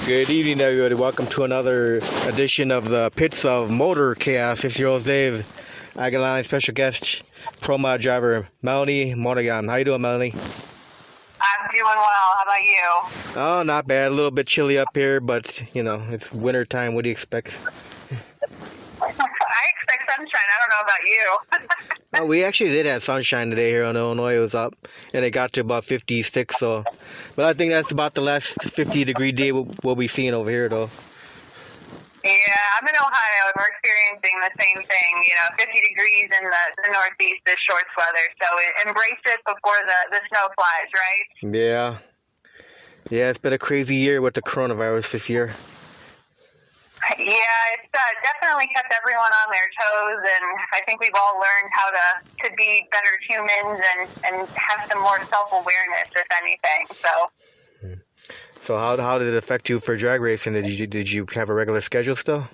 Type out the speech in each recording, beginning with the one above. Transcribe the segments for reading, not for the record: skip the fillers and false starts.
Good evening, everybody. Welcome to another edition of the Pits of Motor Chaos. It's your host, Dave. I got line special guest, pro mod driver, Melanie Monagon. How you doing, Melanie? I'm doing well. How about you? Oh, not bad. A little bit chilly up here, but, it's winter time. What do you expect? I expect sunshine. I don't know about you. Oh, we actually did have sunshine today here in Illinois. It was up, and it got to about 56. But I think that's about the last 50-degree day we'll be seeing over here, though. Yeah, I'm in Ohio, and we're experiencing the same thing. 50 degrees in the Northeast is shorts weather, so embrace it before the snow flies, right? Yeah, it's been a crazy year with the coronavirus this year. Yeah, it's definitely kept everyone on their toes, and I think we've all learned how to be better humans and have some more self-awareness, if anything. So how did it affect you for drag racing? Did you have a regular schedule still?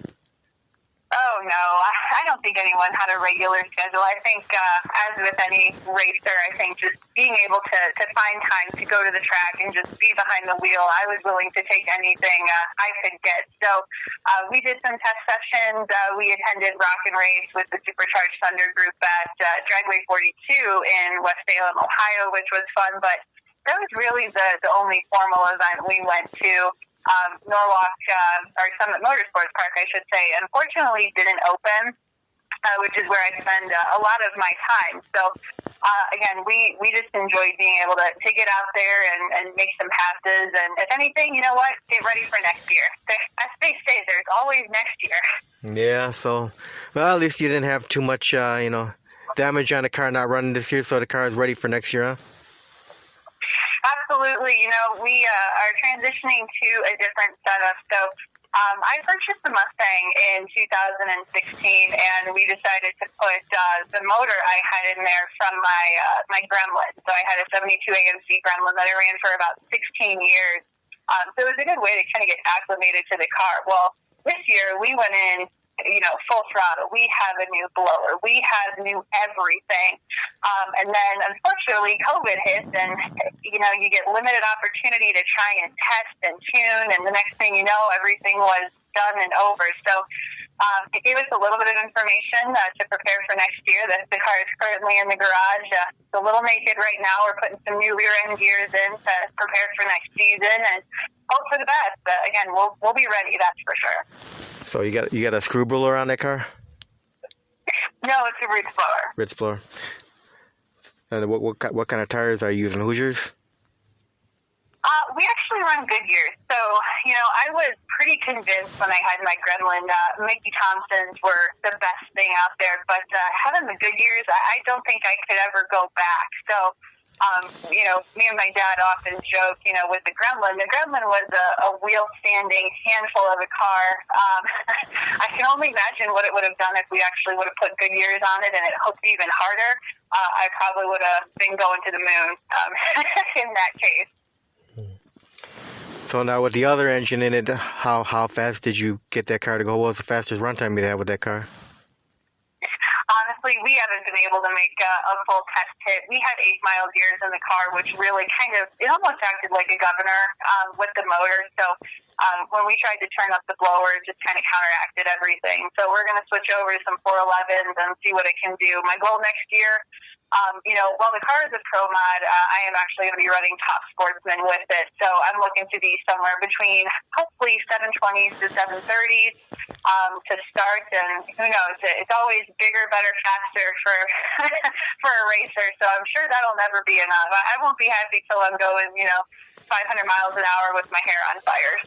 Oh, no. I don't think anyone had a regular schedule. I think, as with any racer, I think just being able to find time to go to the track and just be behind the wheel, I was willing to take anything I could get. So we did some test sessions. We attended Rock and Race with the Supercharged Thunder group at Dragway 42 in West Salem, Ohio, which was fun. But that was really the only formal event we went to. Norwalk, or Summit Motorsports Park, I should say, unfortunately didn't open, which is where I spend a lot of my time. So, again, we just enjoyed being able to get out there and make some passes. And if anything, you know what? Get ready for next year. As they say, there's always next year. Yeah, so, well, at least you didn't have too much, damage on the car not running this year, so the car is ready for next year, huh? Absolutely. We are transitioning to a different setup. So I purchased the Mustang in 2016, and we decided to put the motor I had in there from my Gremlin. So I had a 72 AMC Gremlin that I ran for about 16 years. So it was a good way to kind of get acclimated to the car. Well, this year we went in, full throttle. We have a new blower. We have new everything. And then, unfortunately, COVID hits, and, you get limited opportunity to try and test and tune, and the next thing you know, everything was done and over. So it gave us a little bit of information to prepare for next year. The car is currently in the garage. It's a little naked right now. We're putting some new rear-end gears in to prepare for next season and hope for the best. But, again, we'll be ready, that's for sure. So you got a screw blower on that car? No, it's a Ritz blower. Ritz blower. And what kind of tires are you using? Hoosiers? We actually run Goodyears. So, I was pretty convinced when I had my Gremlin, Mickey Thompsons were the best thing out there. But having the Goodyears, I don't think I could ever go back. So, me and my dad often joke, with the Gremlin was a wheel-standing handful of a car. I can only imagine what it would have done if we actually would have put Goodyears on it and it hooked even harder. I probably would have been going to the moon in that case. So now with the other engine in it, how fast did you get that car to go? What was the fastest runtime you had with that car? Honestly, we haven't been able to make a full test hit. We had 8-mile gears in the car, which really it almost acted like a governor with the motor. So when we tried to turn up the blower, it just kind of counteracted everything. So we're going to switch over to some 411s and see what it can do. My goal next year, while the car is a pro mod, I am actually going to be running Top Sportsman with it. So I'm looking to be somewhere between hopefully 720s to 730s to start. And who knows, it's always bigger, better, faster for for a racer. So I'm sure that'll never be enough. I won't be happy till I'm going, 500 miles an hour with my hair on fire.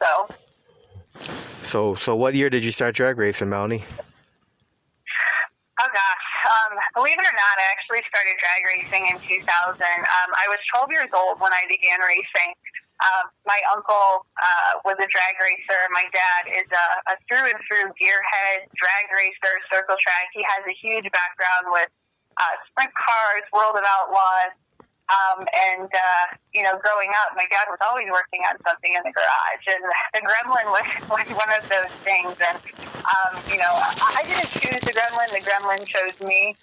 So what year did you start drag racing, Melanie? Oh, gosh. Believe it or not, I actually started drag racing in 2000. I was 12 years old when I began racing. My uncle was a drag racer. My dad is a through-and-through gearhead, drag racer, circle track. He has a huge background with sprint cars, World of Outlaws. Growing up, my dad was always working on something in the garage, and the Gremlin was one of those things. And, I didn't choose the Gremlin chose me.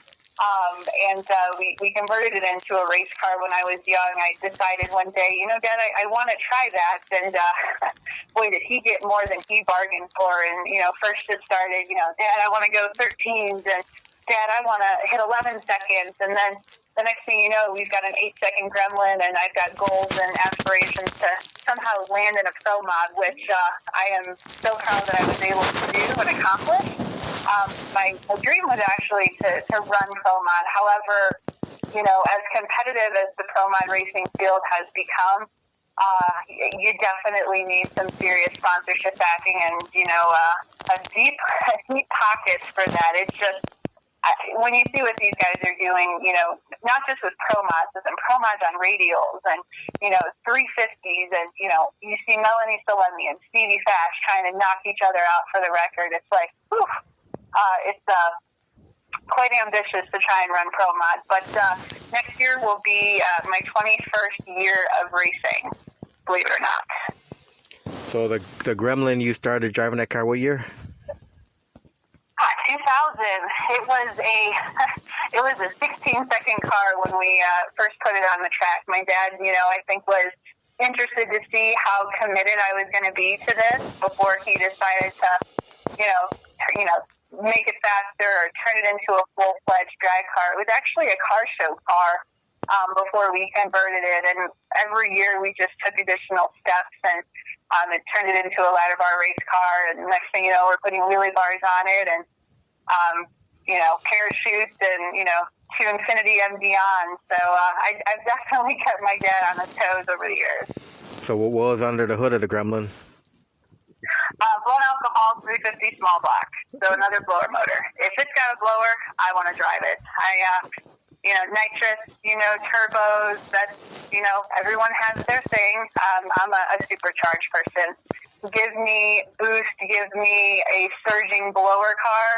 We converted it into a race car when I was young. I decided one day, Dad, I want to try that. And boy, did he get more than he bargained for. And, first it started, Dad, I want to go 13s, and Dad, I want to hit 11 seconds. And then the next thing you know, we've got an 8-second gremlin, and I've got goals and aspirations to somehow land in a pro mod, which I am so proud that I was able to do and accomplish. My dream was actually to run pro mod. However, as competitive as the pro mod racing field has become, you definitely need some serious sponsorship backing and, a deep pockets for that. It's just, when you see what these guys are doing, not just with pro mods, but some pro mods on radials and, 350s and, you see Melanie Monagon and Stevie Fash trying to knock each other out for the record. It's like, whew, it's quite ambitious to try and run pro mod. But next year will be my 21st year of racing, believe it or not. So the Gremlin, you started driving that car what year? 2000. It was a 16-second car when we first put it on the track. My dad, I think was interested to see how committed I was going to be to this before he decided to, make it faster or turn it into a full-fledged drag car. It was actually a car show car before we converted it, and every year we just took additional steps, and it turned it into a ladder bar race car, and next thing you know, we're putting wheelie bars on it, and parachutes, and to infinity and beyond. So I've definitely kept my dad on his toes over the years. So what was under the hood of the Gremlin? Blown alcohol, 350 small block. So another blower motor. If it's got a blower, I want to drive it. Nitrous, turbos, that's, everyone has their thing. I'm a supercharged person. Give me boost, give me a surging blower car.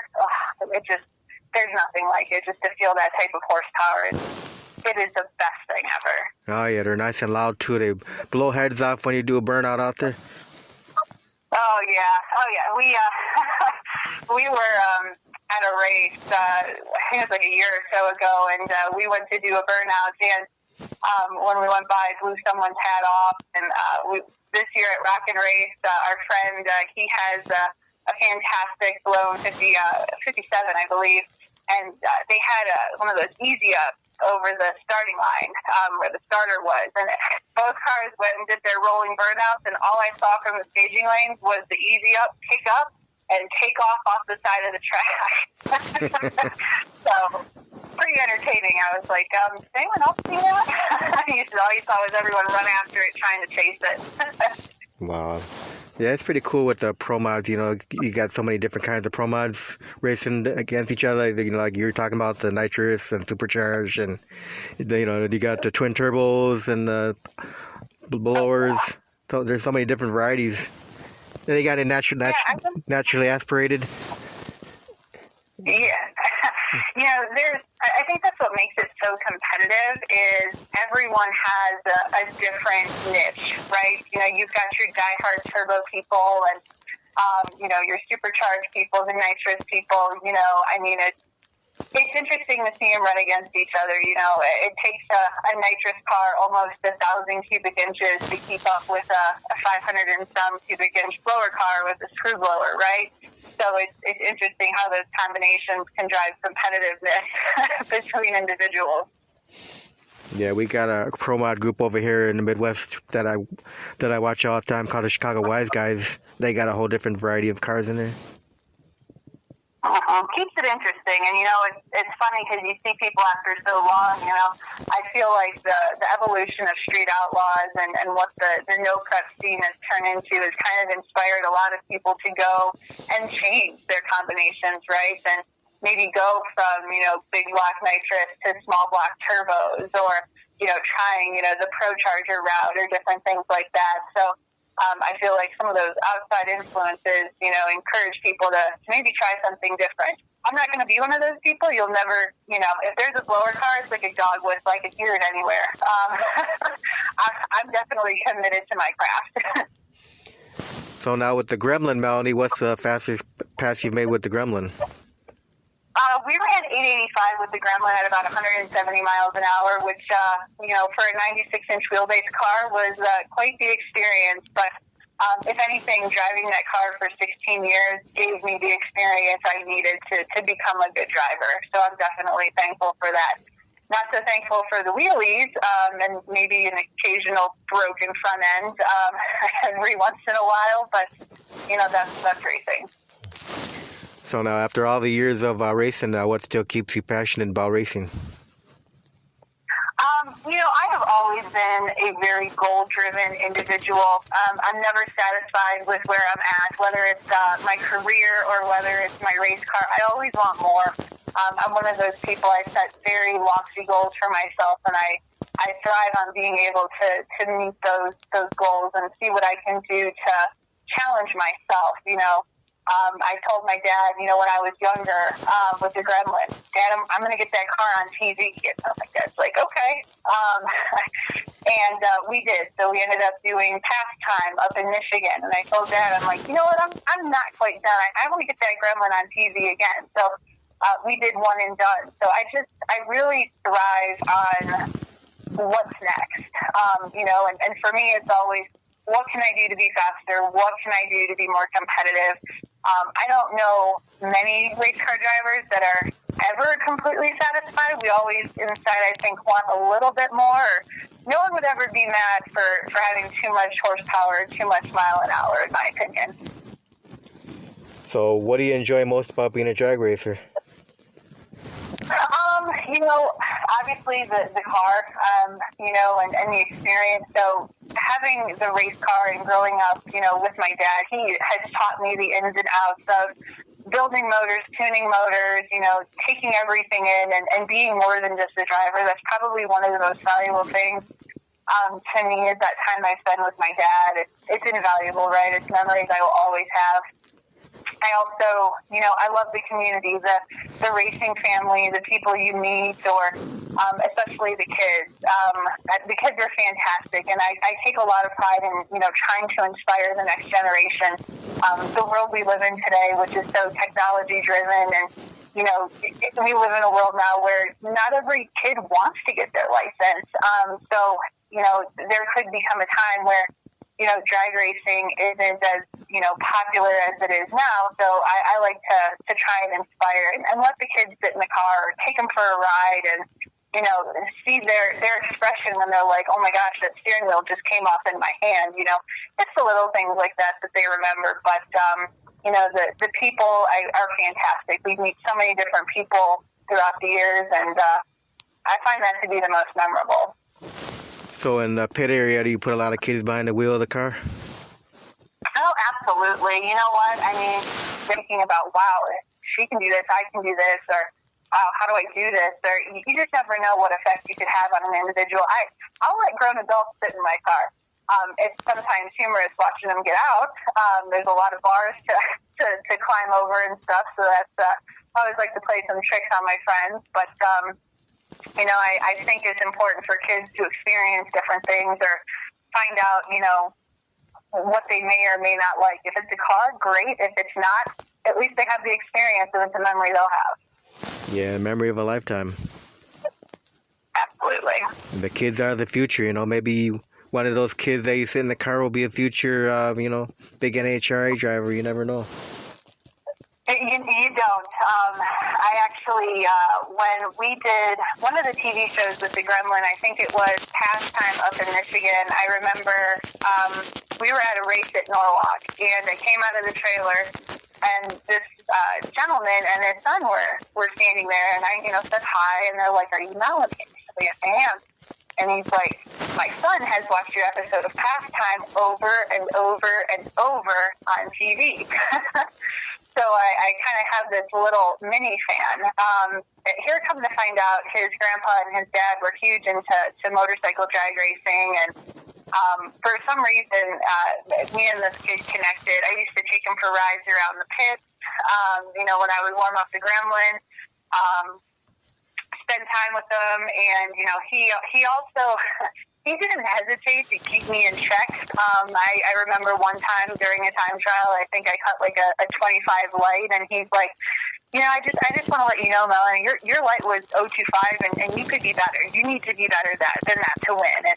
There's nothing like it. Just to feel that type of horsepower, it is the best thing ever. Oh, yeah, they're nice and loud, too. They blow heads off when you do a burnout out there. Oh, yeah. We were at a race, I think it was like a year or so ago, and we went to do a burnout, and when we went by, blew someone's hat off, and this year at Rock and Race, our friend, he has a fantastic blown 57, I believe, and they had one of those easy ups over the starting line where the starter was, and both cars went and did their rolling burnouts, and all I saw from the staging lanes was the easy up, pick up, and take off the side of the track. So, pretty entertaining. I was like, does anyone else see that? All you saw was everyone run after it, trying to chase it. Wow. Yeah, it's pretty cool with the pro mods. You got so many different kinds of pro mods racing against each other. Like you're talking about the nitrous and supercharged, and you got the twin turbos and the blowers. So there's so many different varieties. Then you got it naturally aspirated. Yeah. I think that's what makes it so competitive is everyone has a different niche, right? You've got your diehard turbo people and, your supercharged people, the nitrous people, it's interesting to see them run against each other. It takes a nitrous car almost 1,000 cubic inches to keep up with a 500 and some cubic inch blower car with a screw blower, right? So it's interesting how those combinations can drive competitiveness between individuals. Yeah, we got a pro mod group over here in the Midwest that I watch all the time called the Chicago Wise Guys. They got a whole different variety of cars in there. Keeps it interesting, and it's funny because you see people after so long. I feel like the evolution of street outlaws and what the no prep scene has turned into has kind of inspired a lot of people to go and change their combinations, right? And maybe go from big block nitrous to small block turbos, or trying the pro charger route or different things like that. So. I feel like some of those outside influences, encourage people to maybe try something different. I'm not going to be one of those people. You'll never, if there's a blower car, it's like a dog with, I could hear it anywhere. I'm definitely committed to my craft. So now with the Gremlin, Melanie, what's the fastest pass you've made with the Gremlin? We ran 885 with the Gremlin at about 170 miles an hour, which, for a 96-inch wheelbase car was quite the experience. But If anything, driving that car for 16 years gave me the experience I needed to become a good driver. So I'm definitely thankful for that. Not so thankful for the wheelies and maybe an occasional broken front end every once in a while, but, that's racing. So now, after all the years of racing, what still keeps you passionate about racing? I have always been a very goal-driven individual. I'm never satisfied with where I'm at, whether it's my career or whether it's my race car. I always want more. I'm one of those people. I set very lofty goals for myself, and I thrive on being able to meet those goals and see what I can do to challenge myself. I told my dad, when I was younger, with the Gremlin, Dad, I'm going to get that car on TV. And my dad's like, okay. And we did. So we ended up doing pastime up in Michigan. And I told Dad, I'm like, you know what? I'm not quite done. I want to get that Gremlin on TV again. So we did one and done. So I really thrive on what's next. And for me, it's always, what can I do to be faster? What can I do to be more competitive? I don't know many race car drivers that are ever completely satisfied. We always inside, I think, want a little bit more. No one would ever be mad for having too much horsepower, too much mile an hour, in my opinion. So what do you enjoy most about being a drag racer? Obviously the car, and the experience. So having the race car and growing up, with my dad, he has taught me the ins and outs of building motors, tuning motors, taking everything in and being more than just a driver. That's probably one of the most valuable things to me is that time I spend with my dad. It's invaluable, right? It's memories I will always have. I also, I love the community, the racing family, the people you meet, or especially the kids. The kids are fantastic, and I take a lot of pride in, trying to inspire the next generation. The world we live in today, which is so technology-driven, and, we live in a world now where not every kid wants to get their license. So, there could become a time where drag racing isn't as, popular as it is now. So I like to try and inspire and let the kids sit in the car or take them for a ride and, see their expression when they're like, oh my gosh, that steering wheel just came off in my hand. It's the little things like that they remember. But, the people are fantastic. We meet so many different people throughout the years, and I find that to be the most memorable. So in the pit area, do you put a lot of kids behind the wheel of the car? Oh, absolutely. You know what? I mean, thinking about, wow, if she can do this, I can do this, or wow, how do I do this? Or you just never know what effect you could have on an individual. I'll let grown adults sit in my car. It's sometimes humorous watching them get out. There's a lot of bars to climb over and stuff, so that's I always like to play some tricks on my friends, but I think it's important for kids to experience different things or find out, what they may or may not like. If it's a car, great. If it's not, at least they have the experience and it's a memory they'll have. Yeah, memory of a lifetime. Absolutely. The kids are the future, maybe one of those kids that you sit in the car will be a future, big NHRA driver. You never know. You don't. I actually, when we did one of the TV shows with the Gremlin, I think it was Pastime up in Michigan, I remember we were at a race at Norwalk, and I came out of the trailer, and this gentleman and his son were standing there, and I, said hi, and they're like, are you Melanie? I said, yes, I am. And he's like, my son has watched your episode of Pastime over and over and over on TV. So I kind of have this little mini fan. Here come to find out, his grandpa and his dad were huge into motorcycle drag racing, and for some reason, me and this kid connected. I used to take him for rides around the pits, when I would warm up the Gremlin, spend time with them, and, he also... He didn't hesitate to keep me in check. I remember one time during a time trial, I think I cut like a 25 light, and he's like, I just want to let you know, Melanie, your light was 025, and you could be better. You need to be better than that to win. And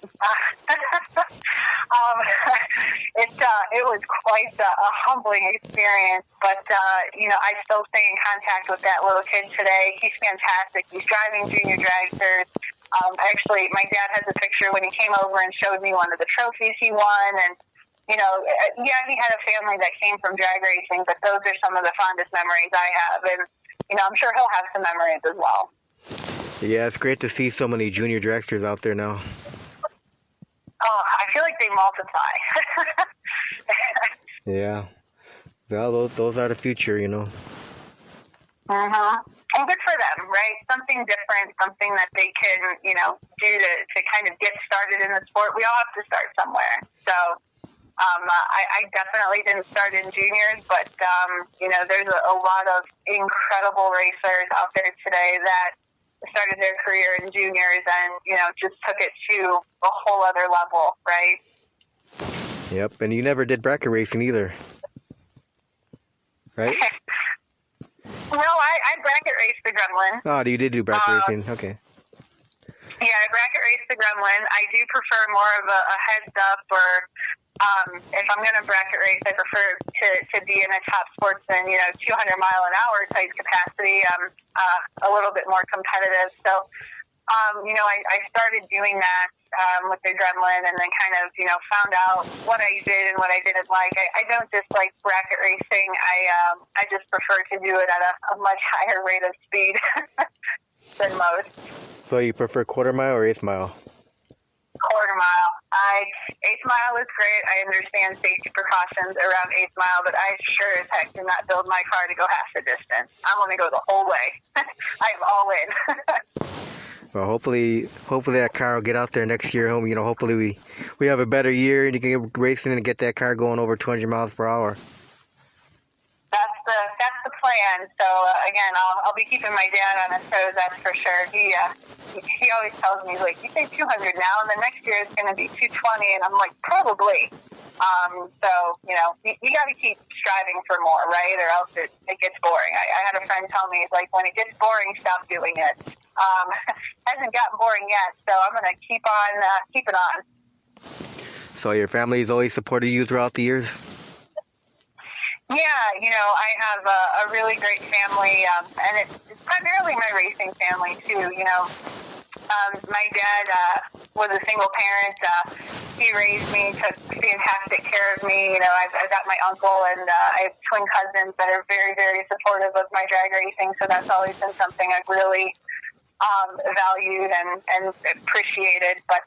it was quite a humbling experience. But I still stay in contact with that little kid today. He's fantastic. He's driving junior dragsters. Actually, my dad has a picture when he came over and showed me one of the trophies he won, and he had a family that came from drag racing, but those are some of the fondest memories I have. And, I'm sure he'll have some memories as well. Yeah, it's great to see so many junior dragsters out there now. Oh, I feel like they multiply. Yeah. Well, those are the future, Mm-hmm. And good for them, right? Something different, something that they can, do to kind of get started in the sport. We all have to start somewhere. So, I definitely didn't start in juniors, but, there's a lot of incredible racers out there today that started their career in juniors and, just took it to a whole other level, right? Yep, and you never did bracket racing either, right? No, I bracket raced the Gremlin. Oh, you did do bracket racing, okay. Yeah, I bracket race the Gremlin. I do prefer more of a heads up, or if I'm going to bracket race, I prefer to be in a top sportsman, 200 mile an hour type capacity. I'm a little bit more competitive. So, I started doing that with the Gremlin, and then kind of, found out what I did and what I didn't like. I don't dislike bracket racing. I just prefer to do it at a much higher rate of speed than most. So you prefer quarter mile or eighth mile? Quarter mile. Eighth mile is great. I understand safety precautions around eighth mile, but I sure as heck do not build my car to go half the distance. I want to go the whole way. I'm all in. Well, hopefully that car will get out there next year. Hopefully we have a better year and you can get racing and get that car going over 200 miles per hour. That's the plan. So again, I'll be keeping my dad on his toes. That's for sure. He always tells me, he's like, you say 200 now, and then next year it's going to be 220, and I'm like, probably. So you got to keep striving for more, right? Or else it gets boring. I had a friend tell me, it's like, when it gets boring, stop doing it. Hasn't gotten boring yet, so I'm going to keep on keeping on. So your family's always supported you throughout the years? Yeah, I have a really great family, and it's primarily my racing family, too. My dad was a single parent. He raised me, took fantastic care of me. I've got my uncle, and I have twin cousins that are very, very supportive of my drag racing, so that's always been something I've really valued and appreciated. But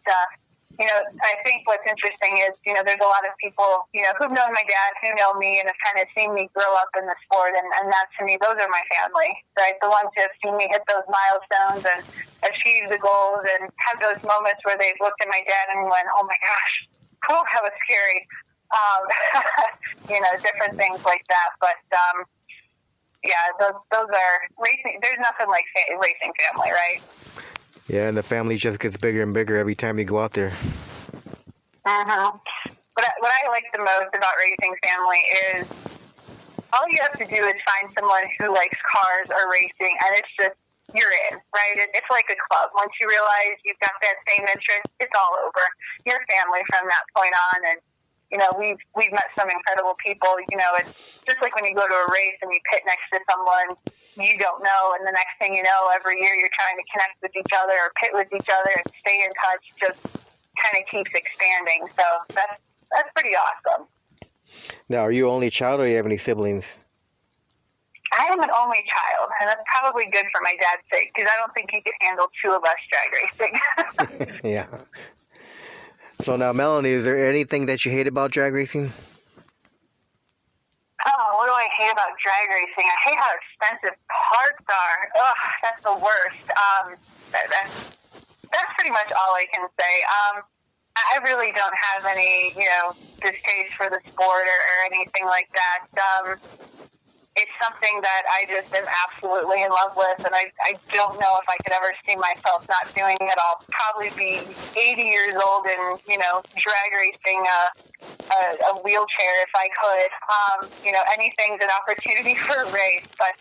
I think what's interesting is, there's a lot of people, who've known my dad, who know me, and have kind of seen me grow up in the sport, and that, to me, those are my family, right? The ones who have seen me hit those milestones and achieve the goals and have those moments where they've looked at my dad and went, oh my gosh, that was scary. Different things like that. But, those are racing. There's nothing like racing family, right? Yeah, and the family just gets bigger and bigger every time you go out there. Mm-hmm. What I like the most about racing family is all you have to do is find someone who likes cars or racing, and it's just, you're in, right? It's like a club. Once you realize you've got that same interest, it's all over. You're family from that point on, and we've met some incredible people. It's just like when you go to a race and you pit next to someone you don't know, and the next thing you know, every year you're trying to connect with each other or pit with each other and stay in touch. Just kind of keeps expanding. So that's pretty awesome. Now, are you only child, or do you have any siblings? I am an only child, and that's probably good for my dad's sake, because I don't think he could handle two of us drag racing. Yeah. So now, Melanie, is there anything that you hate about drag racing? Oh, what do I hate about drag racing? I hate how expensive parts are. Ugh, that's the worst. That's pretty much all I can say. I really don't have any, distaste for the sport or anything like that. It's something that I just am absolutely in love with, and I don't know if I could ever see myself not doing it. I'll probably be 80 years old and, drag racing a wheelchair if I could. Anything's an opportunity for a race, but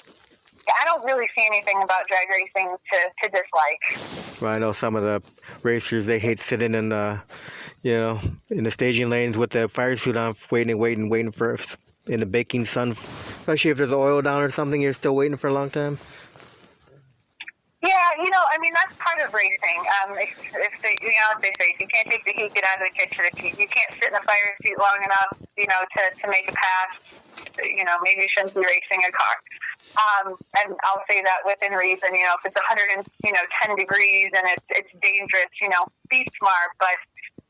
I don't really see anything about drag racing to dislike. Well, I know some of the racers, they hate sitting in the, in the staging lanes with the fire suit on, waiting for in the baking sun. Especially if there's oil down or something, you're still waiting for a long time. Yeah, I mean, that's part of racing. If they say, if you can't take the heat, get out of the kitchen. If you can't sit in a fire seat long enough, to make a pass, maybe you shouldn't be racing a car. And I'll say that within reason. If it's 10 degrees and it's dangerous, be smart. But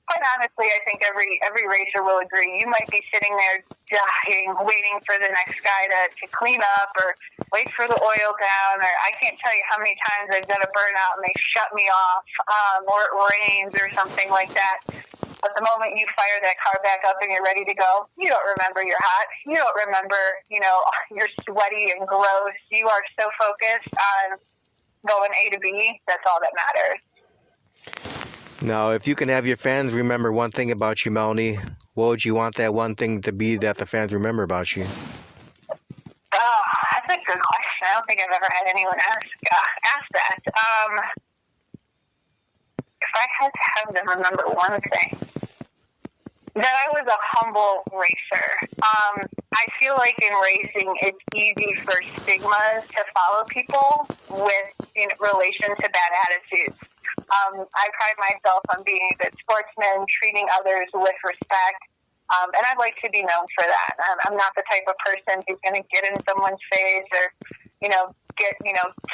quite honestly, I think every racer will agree. You might be sitting there dying, waiting for the next guy to clean up or wait for the oil down. Or I can't tell you how many times I've done a burnout and they shut me off, or it rains or something like that. But the moment you fire that car back up and you're ready to go, you don't remember you're hot. You don't remember, you're sweaty and gross. You are so focused on going A to B. That's all that matters. Now, if you can have your fans remember one thing about you, Melanie, what would you want that one thing to be that the fans remember about you? Oh, that's a good question. I don't think I've ever had anyone ask that. If I had to have them remember one thing, that I was a humble racer. I feel like in racing, it's easy for stigmas to follow people in relation to bad attitudes. I pride myself on being a good sportsman, treating others with respect, and I'd like to be known for that. I'm not the type of person who's going to get in someone's face or, get,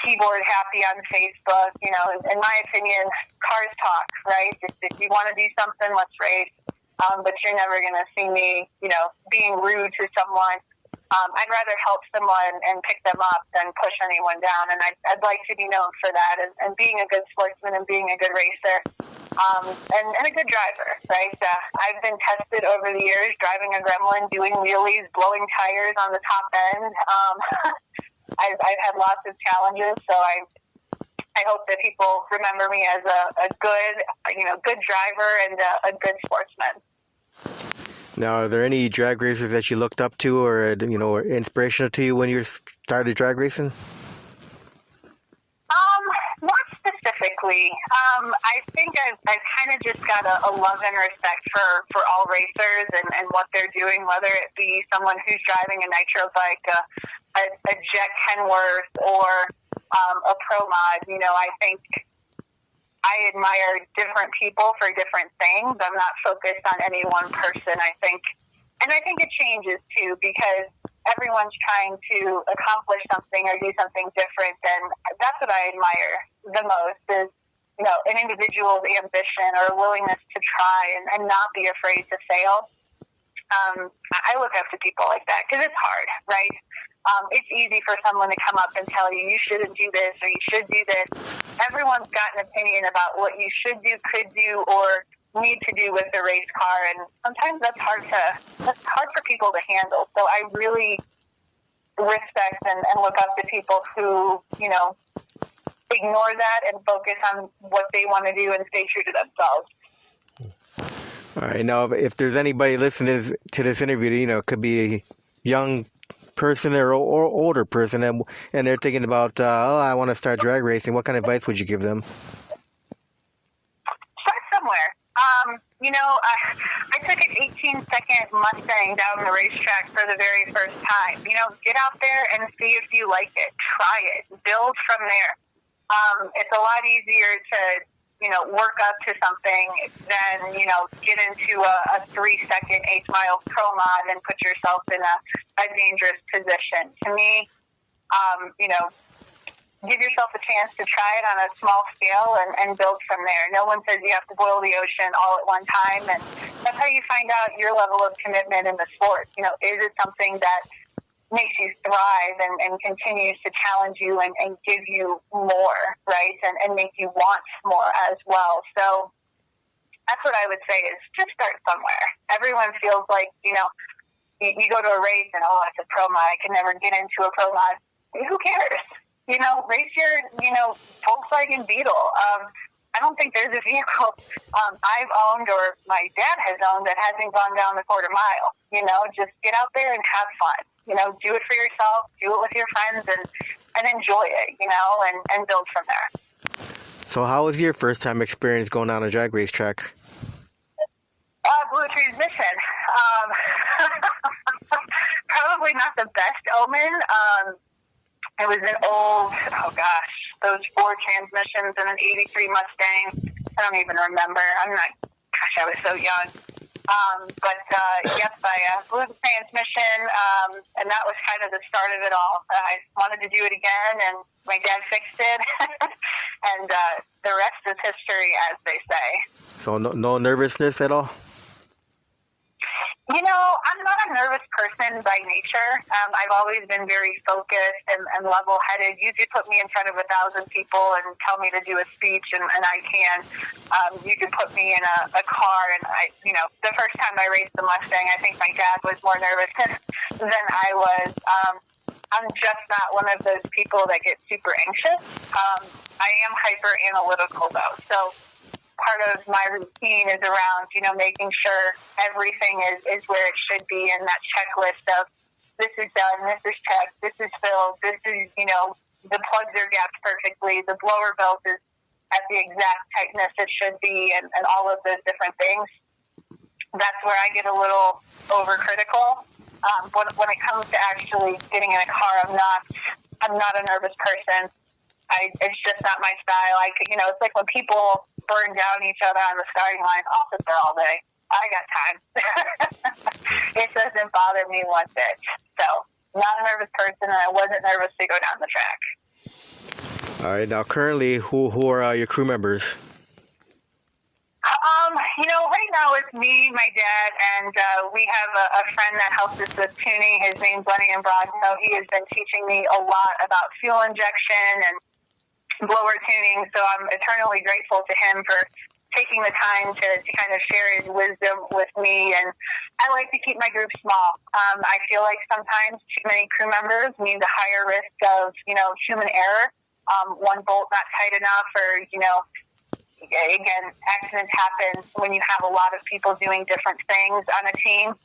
keyboard happy on Facebook. In my opinion, cars talk, right? If you want to do something, let's race. But you're never going to see me, being rude to someone. I'd rather help someone and pick them up than push anyone down. And I'd like to be known for that and being a good sportsman and being a good racer, and a good driver, right? I've been tested over the years driving a Gremlin, doing wheelies, blowing tires on the top end. I've had lots of challenges, so I hope that people remember me as a good, good driver and a good sportsman. Now, are there any drag racers that you looked up to or inspirational to you when you started drag racing? Not specifically. I think I've kind of just got a love and respect for all racers and what they're doing, whether it be someone who's driving a nitro bike, a Jet Kenworth, or a Pro Mod. I think I admire different people for different things. I'm not focused on any one person. I think it changes too, because everyone's trying to accomplish something or do something different, and that's what I admire the most is, an individual's ambition or willingness to try and not be afraid to fail. I look up to people like that because it's hard, right? It's easy for someone to come up and tell you shouldn't do this or you should do this. Everyone's got an opinion about what you should do, could do, or need to do with the race car, and sometimes that's hard for people to handle. So I really respect and look up to people who, ignore that and focus on what they want to do and stay true to themselves. All right. Now, if there's anybody listening to this interview, it could be a young person or older person, and they're thinking about, I want to start drag racing, what kind of advice would you give them? Start somewhere. I took an 18-second Mustang down the racetrack for the very first time. Get out there and see if you like it. Try it. Build from there. It's a lot easier to, work up to something than, get into a 3-second 8-mile pro mod and put yourself in a dangerous position. To me, give yourself a chance to try it on a small scale and build from there. No one says you have to boil the ocean all at one time, and that's how you find out your level of commitment in the sport. Is it something that makes you thrive and continues to challenge you and give you more, right, and make you want more as well. So that's what I would say is just start somewhere. Everyone feels like, you go to a race and, it's a pro mod. I can never get into a pro mod. Who cares? Race your, Volkswagen Beetle. I don't think there's a vehicle I've owned or my dad has owned that hasn't gone down the quarter mile. Just get out there and have fun. Do it for yourself, do it with your friends, and enjoy it, and build from there. So how was your first time experience going on a drag race track? Blue transmission. Probably not the best omen. It was an old, those 4 transmissions and an 83 Mustang. I don't even remember. I was so young. I blew the transmission, and that was kind of the start of it all. I wanted to do it again, and my dad fixed it, and the rest is history, as they say. So no nervousness at all? I'm not a nervous person by nature. I've always been very focused and level-headed. You could put me in front of 1,000 people and tell me to do a speech, and I can. You could put me in a car, and the first time I raced the Mustang, I think my dad was more nervous than I was. I'm just not one of those people that get super anxious. I am hyper-analytical, though, so part of my routine is around, making sure everything is where it should be in that checklist of this is done, this is checked, this is filled, this is, the plugs are gapped perfectly, the blower belt is at the exact tightness it should be, and all of those different things. That's where I get a little overcritical. When it comes to actually getting in a car, I'm not a nervous person. It's just not my style. It's like when people burn down each other on the starting line. I'll sit there all day. I got time. It doesn't bother me one bit. So, not a nervous person, and I wasn't nervous to go down the track. All right. Now, currently, who are your crew members? Right now it's me, my dad, and we have a friend that helps us with tuning. His name's Lenny Monagon. He has been teaching me a lot about fuel injection and blower tuning, so I'm eternally grateful to him for taking the time to kind of share his wisdom with me. And I like to keep my group small. I feel like sometimes too many crew members means a higher risk of, human error. One bolt not tight enough, or, again, accidents happen when you have a lot of people doing different things on a team.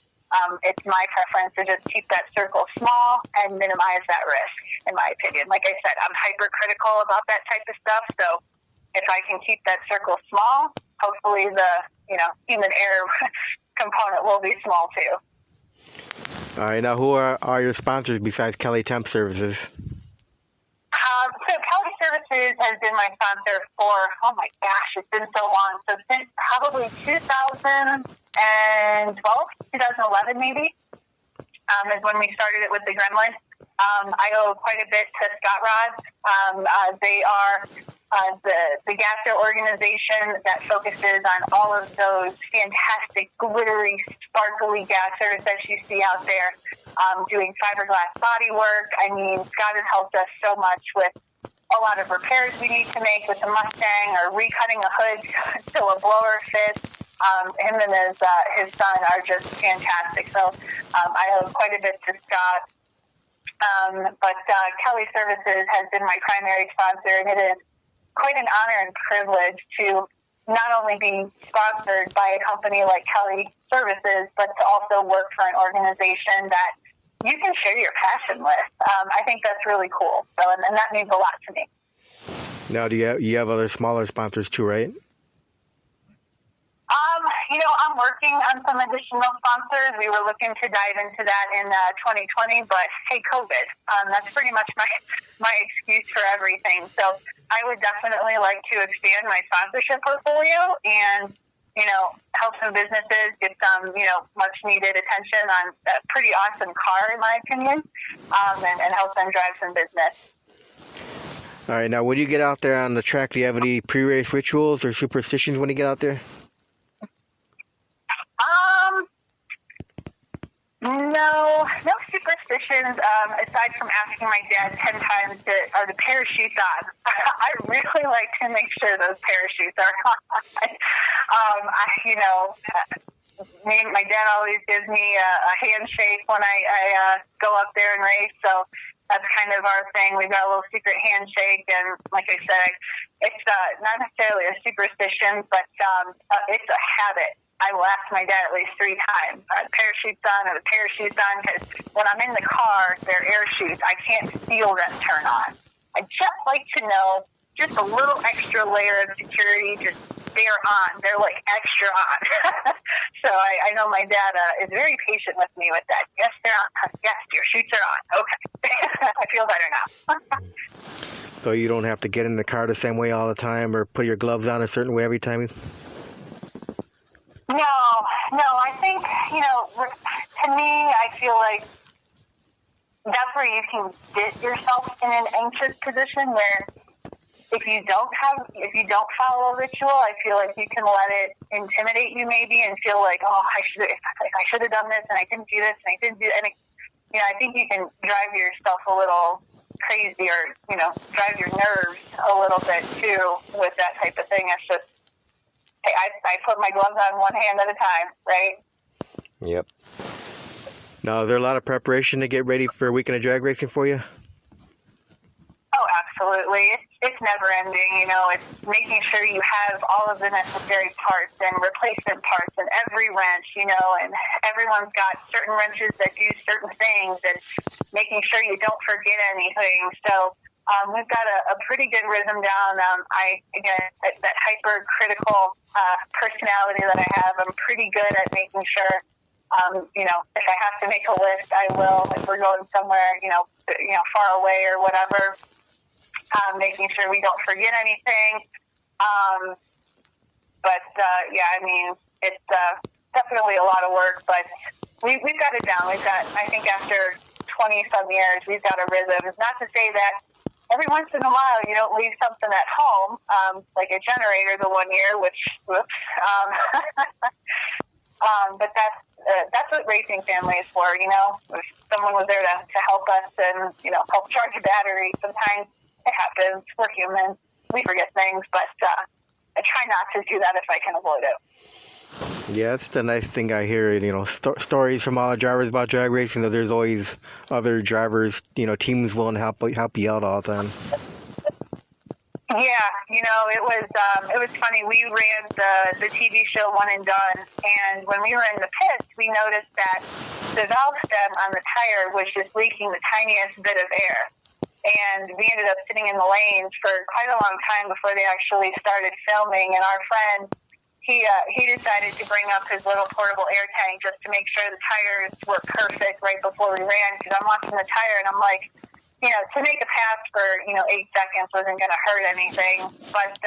It's my preference to just keep that circle small and minimize that risk, in my opinion. Like I said, I'm hypercritical about that type of stuff, so if I can keep that circle small, hopefully the, human error component will be small too. All right, now who are your sponsors besides Kelly Temp Services? So Kelly Services has been my sponsor for, it's been so long. So since probably 2012, 2011 maybe, is when we started it with the Gremlin. I owe quite a bit to Scott Rods. They are the gasser organization that focuses on all of those fantastic, glittery, sparkly gassers that you see out there, doing fiberglass body work. Scott has helped us so much with a lot of repairs we need to make with the Mustang, or recutting a hood so a blower fits. Him and his son are just fantastic. So I owe quite a bit to Scott. But Kelly Services has been my primary sponsor, and it is quite an honor and privilege to not only be sponsored by a company like Kelly Services, but to also work for an organization that you can share your passion with. I think that's really cool. So, and that means a lot to me. Now, you have other smaller sponsors too, right? I'm working on some additional sponsors. We were looking to dive into that in 2020, but hey, COVID. That's pretty much my excuse for everything. So I would definitely like to expand my sponsorship portfolio and, help some businesses get some, much needed attention on a pretty awesome car, in my opinion, and help them drive some business. All right. Now, when you get out there on the track, do you have any pre-race rituals or superstitions when you get out there? No superstitions, aside from asking my dad 10 times, are the parachutes on? I really like to make sure those parachutes are on. My dad always gives me a handshake when I go up there and race, so that's kind of our thing. We've got a little secret handshake, and like I said, it's not necessarily a superstition, but it's a habit. I will ask my dad at least 3 times, are the parachutes on, are the parachutes on? Because when I'm in the car, they're air chutes. I can't feel them turn on. I just like to know just a little extra layer of security, just they're on. They're like extra on. So I know my dad is very patient with me with that. Yes, they're on. Yes, your chutes are on. Okay. I feel better now. So you don't have to get in the car the same way all the time or put your gloves on a certain way every time? No, I think, to me, I feel like that's where you can get yourself in an anxious position where if you don't follow a ritual, I feel like you can let it intimidate you maybe and feel like, oh, I should have done this and I didn't do this and I didn't do that. And I think you can drive yourself a little crazy or, drive your nerves a little bit too with that type of thing. It's just, hey, I put my gloves on one hand at a time, right? Yep. Now, is there a lot of preparation to get ready for a weekend of drag racing for you? Oh, absolutely. It's never ending, it's making sure you have all of the necessary parts and replacement parts in every wrench, and everyone's got certain wrenches that do certain things and making sure you don't forget anything. So we've got a pretty good rhythm down. That hypercritical personality that I have, I'm pretty good at making sure, if I have to make a list, I will. If we're going somewhere, far away or whatever, making sure we don't forget anything. It's definitely a lot of work, but we've got it down. I think after 20-some years, we've got a rhythm. It's not to say that every once in a while you don't leave something at home, like a generator the one year, which, whoops. But that's what racing family is for, If someone was there to help us and, help charge a battery, sometimes it happens. We're human. We forget things, but I try not to do that if I can avoid it. Yeah, that's the nice thing I hear. Stories from all the drivers about drag racing. That there's always other drivers, teams willing to help you out all the time. Yeah, it was funny. We ran the TV show One and Done, and when we were in the pits, we noticed that the valve stem on the tire was just leaking the tiniest bit of air. And we ended up sitting in the lanes for quite a long time before they actually started filming. And our friend, he decided to bring up his little portable air tank just to make sure the tires were perfect right before we ran. Because I'm watching the tire and I'm like, to make a pass for 8 seconds wasn't going to hurt anything. But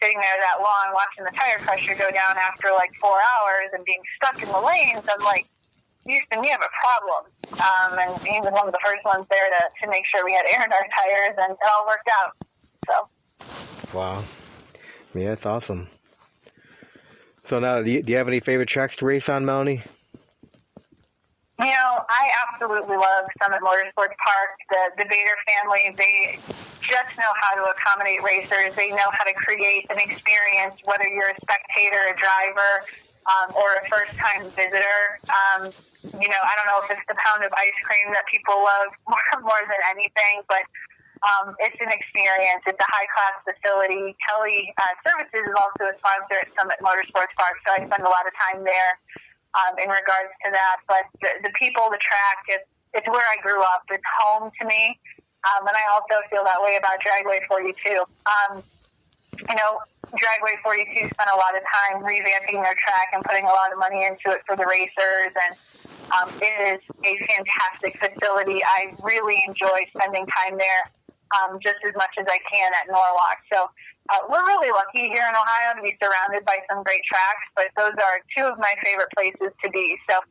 sitting there that long, watching the tire pressure go down after like 4 hours and being stuck in the lanes, I'm like, Houston, we have a problem. And he was one of the first ones there to make sure we had air in our tires, and it all worked out. So. Wow. Yeah, that's awesome. So now, do you have any favorite tracks to race on, Melanie? I absolutely love Summit Motorsports Park. The Bader family, they just know how to accommodate racers. They know how to create an experience, whether you're a spectator, a driver, or a first-time visitor. I don't know if it's the pound of ice cream that people love more than anything, but it's an experience. It's a high-class facility. Kelly Services is also a sponsor at Summit Motorsports Park, so I spend a lot of time there in regards to that. But the people, the track, it's where I grew up. It's home to me, and I also feel that way about Dragway 42. Dragway 42 spent a lot of time revamping their track and putting a lot of money into it for the racers, and it is a fantastic facility. I really enjoy spending time there just as much as I can at Norwalk. So we're really lucky here in Ohio to be surrounded by some great tracks, but those are 2 of my favorite places to be. So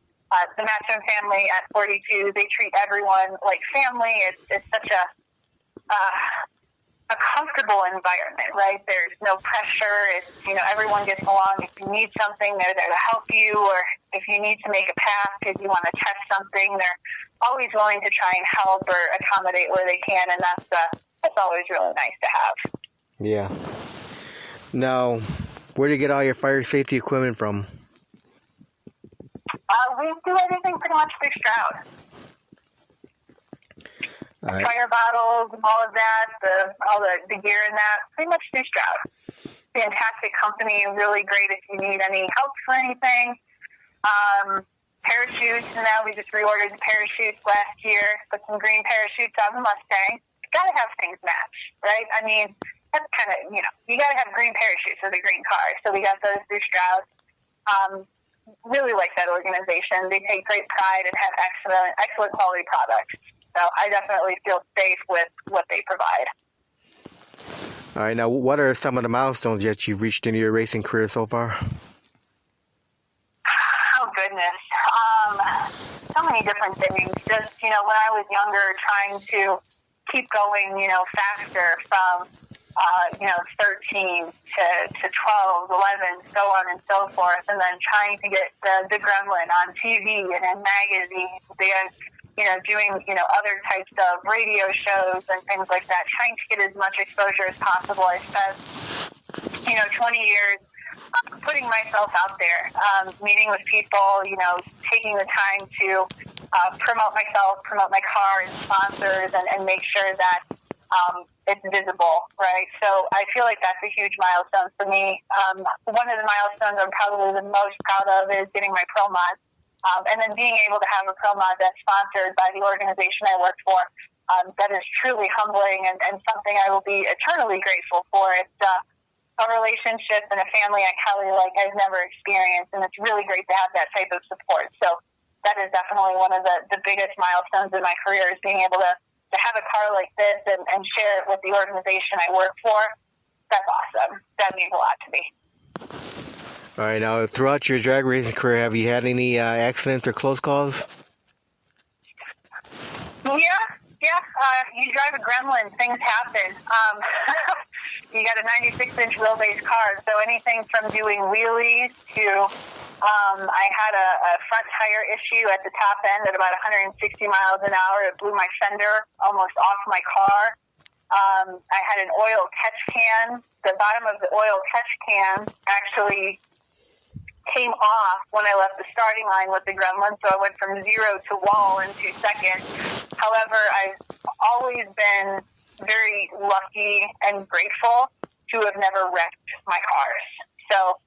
the Matcham family at 42, they treat everyone like family. It's such a comfortable environment, right? There's no pressure. It's, everyone gets along. If you need something, they're there to help you, or if you need to make a pass because you want to test something, they're always willing to try and help or accommodate where they can, and that's always really nice to have. Yeah. Now, where do you get all your fire safety equipment from? We do everything pretty much through Stroud. Fire bottles and all of that, all the gear and that, pretty much through Stroud. fantastic company, really great if you need any help for anything. Parachutes, now we just reordered the parachutes last year, put some green parachutes on the Mustang. Got to have things match, right? I mean, that's kind of, you got to have green parachutes with a green car. So we got those through Strauss. Really like that organization. They take great pride and have excellent quality products. So I definitely feel safe with what they provide. All right, now what are some of the milestones that you've reached in your racing career so far? Oh, goodness. So many different things. Just, when I was younger, trying to keep going, faster from, 13 to 12, 11, so on and so forth. And then trying to get the Gremlin on TV and in magazines and, doing, other types of radio shows and things like that, trying to get as much exposure as possible. I spent, 20 years putting myself out there, meeting with people, taking the time to promote myself, promote my car and sponsors, and make sure that it's visible, right? So I feel like that's a huge milestone for me. One of the milestones I'm probably the most proud of is getting my pro mod, and then being able to have a pro mod that's sponsored by the organization I work for. That is truly humbling and something I will be eternally grateful for. It's a relationship and a family at Kelly like I've never experienced, and it's really great to have that type of support. So that is definitely one of the biggest milestones in my career, is being able to have a car like this and share it with the organization I work for. That's awesome. That means a lot to me. All right, now throughout your drag racing career, have you had any accidents or close calls? Yeah. You drive a Gremlin, things happen. You got a 96-inch wheelbase car, so anything from doing wheelies to I had a front tire issue at the top end at about 160 miles an hour. It blew my fender almost off my car. I had an oil catch can. The bottom of the oil catch can actually came off when I left the starting line with the Gremlin, so I went from 0 to wall in 2 seconds. However, I've always been very lucky and grateful to have never wrecked my cars. So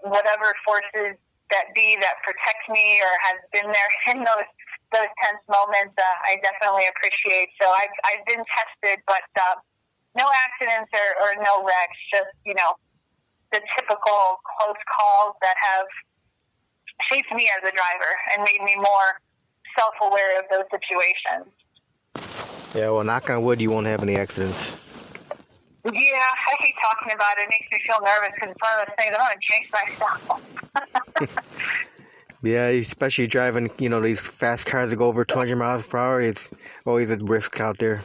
whatever forces that be that protect me or has been there in those tense moments, I definitely appreciate. So I've been tested, but no accidents or no wrecks, just, the typical close calls that have shaped me as a driver and made me more self-aware of those situations. Yeah, well, knock on wood, you won't have any accidents. Yeah, I hate talking about it. It makes me feel nervous because it's one of those things I don't want to jinx myself. Yeah, especially driving, these fast cars that go over 200 miles per hour. It's always a risk out there.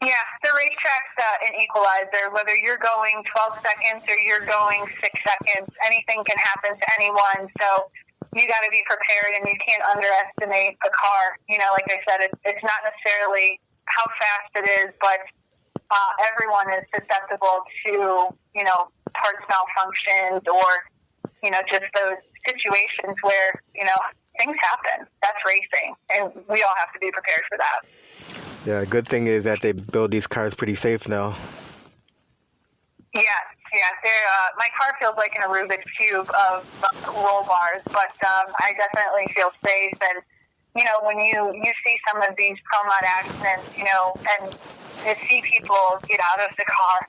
Yeah, the racetrack's an equalizer. Whether you're going 12 seconds or you're going 6 seconds, anything can happen to anyone. So you got to be prepared, and you can't underestimate a car. Like I said, it's not necessarily how fast it is, but everyone is susceptible to, parts malfunctions or, just those situations where, things happen. That's racing, and we all have to be prepared for that. Yeah, good thing is that they build these cars pretty safe now. Yeah. My car feels like an Rubik's Cube of roll bars, but I definitely feel safe. And, when you see some of these pro mod accidents, and to see people get out of the car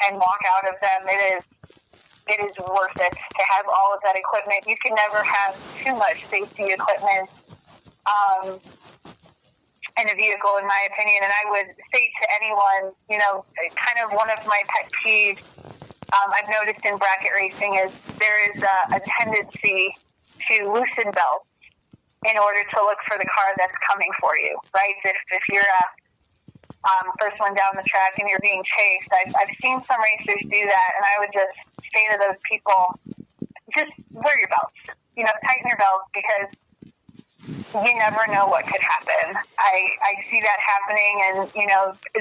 and walk out of them, it is worth it to have all of that equipment. You can never have too much safety equipment in a vehicle, in my opinion. And I would say to anyone, kind of one of my pet peeves I've noticed in bracket racing is there is a tendency to loosen belts in order to look for the car that's coming for you, right? If you're first one down the track and you're being chased, I've seen some racers do that, and I would just say to those people, just wear your belts, tighten your belts, because you never know what could happen. I see that happening, and,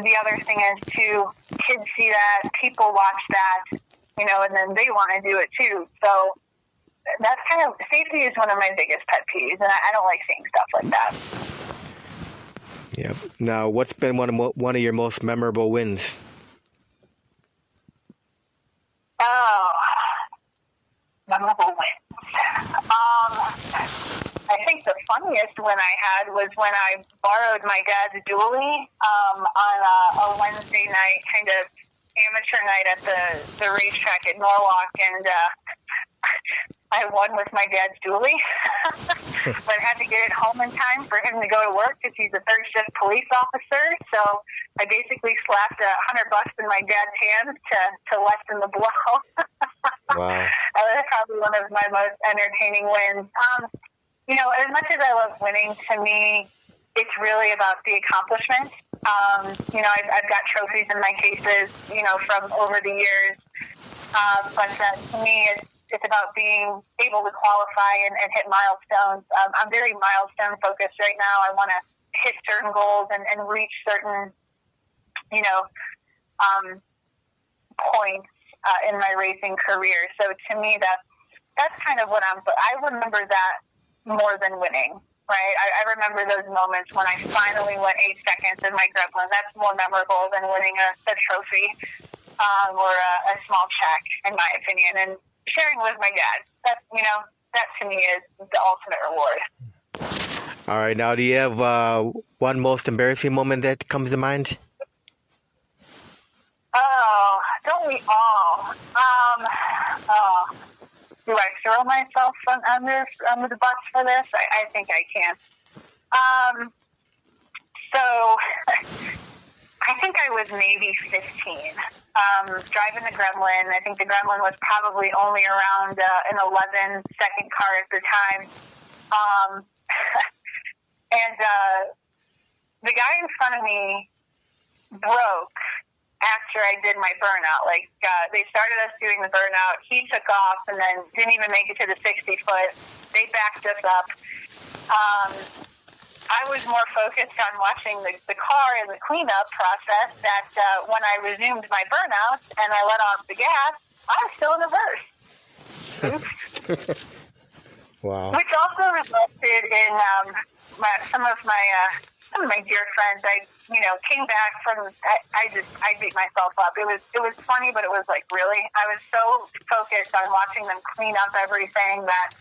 the other thing is, too, kids see that, people watch that, and then they want to do it, too. So that's kind of, safety is one of my biggest pet peeves, and I don't like seeing stuff like that. Yeah. Now, what's been one of your most memorable wins? Memorable wins. I think the funniest win I had was when I borrowed my dad's dually on a Wednesday night, kind of amateur night at the racetrack at Norwalk, and I won with my dad's dually, but had to get it home in time for him to go to work because he's a third shift police officer. So I basically slapped $100 in my dad's hands to lessen the blow. Wow. That was probably one of my most entertaining wins. As much as I love winning, to me, it's really about the accomplishment. I've got trophies in my cases, from over the years. But to me, it's about being able to qualify and hit milestones. I'm very milestone focused right now. I want to hit certain goals and reach certain, points in my racing career. So to me, that's kind of what I remember that more than winning. Right, I remember those moments when I finally went 8 seconds in my Gremlin. That's more memorable than winning a trophy or a small check, in my opinion. And sharing with my dad, that to me is the ultimate reward. All right, now do you have one most embarrassing moment that comes to mind? Oh, don't we all? Do I throw myself under the bus for this? I think I can. So I think I was maybe 15, driving the Gremlin. I think the Gremlin was probably only around an 11-second car at the time. And the guy in front of me broke after I did my burnout. They started us doing the burnout. He took off and then didn't even make it to the 60-foot. They backed us up. I was more focused on watching the car and the cleanup process that when I resumed my burnout and I let off the gas, I was still in reverse. Wow. Which also resulted in some of my dear friends. I came back from. I beat myself up. It was funny, but it was like, really. I was so focused on watching them clean up everything that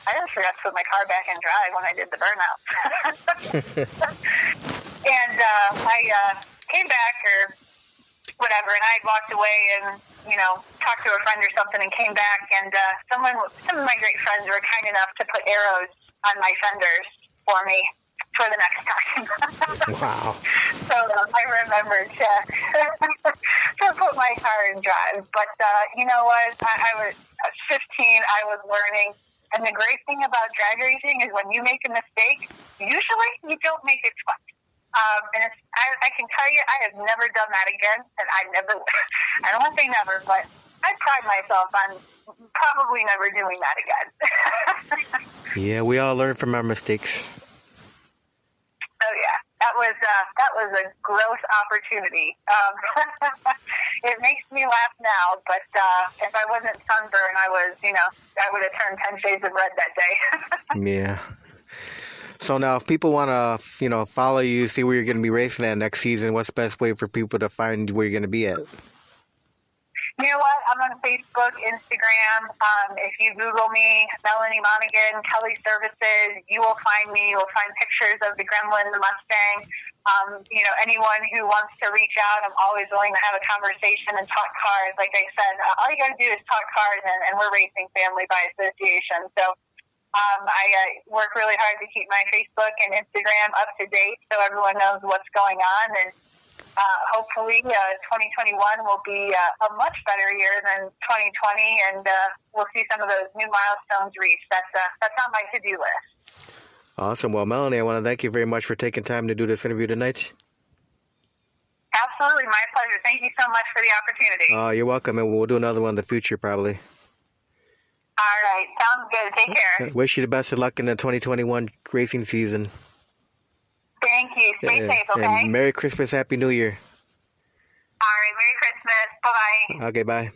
I just forgot to put my car back in drive when I did the burnout. And I came back or whatever, and I had walked away and talked to a friend or something, and came back, and some of my great friends were kind enough to put arrows on my fenders for me for the next time. Wow. So I remembered to put my car in drive. But you know what? I was 15. I was learning. And the great thing about drag racing is when you make a mistake, usually you don't make it twice. And I can tell you, I have never done that again. And I don't want to say never, but I pride myself on probably never doing that again. Yeah, we all learn from our mistakes. Oh yeah, that was a gross opportunity. It makes me laugh now, but if I wasn't sunburned, I would have turned 10 shades of red that day. Yeah. So now, if people want to, follow you, see where you're going to be racing at next season, what's the best way for people to find where you're going to be at? You know what? I'm on Facebook, Instagram. If you Google me, Melanie Monagon, Kelly Services, you will find me. You will find pictures of the Gremlin, the Mustang. Anyone who wants to reach out, I'm always willing to have a conversation and talk cars. Like I said, all you got to do is talk cars, and we're racing family by association. So I work really hard to keep my Facebook and Instagram up to date so everyone knows what's going on. And hopefully 2021 will be a much better year than 2020, and we'll see some of those new milestones reached. That's on my to-do list. Awesome. Well, Melanie, I want to thank you very much for taking time to do this interview tonight. Absolutely. My pleasure. Thank you so much for the opportunity. You're welcome, and we'll do another one in the future probably. All right. Sounds good. Take care. Wish you the best of luck in the 2021 racing season. Thank you. Stay safe, okay? And Merry Christmas, Happy New Year. All right. Merry Christmas. Bye-bye. Okay, bye.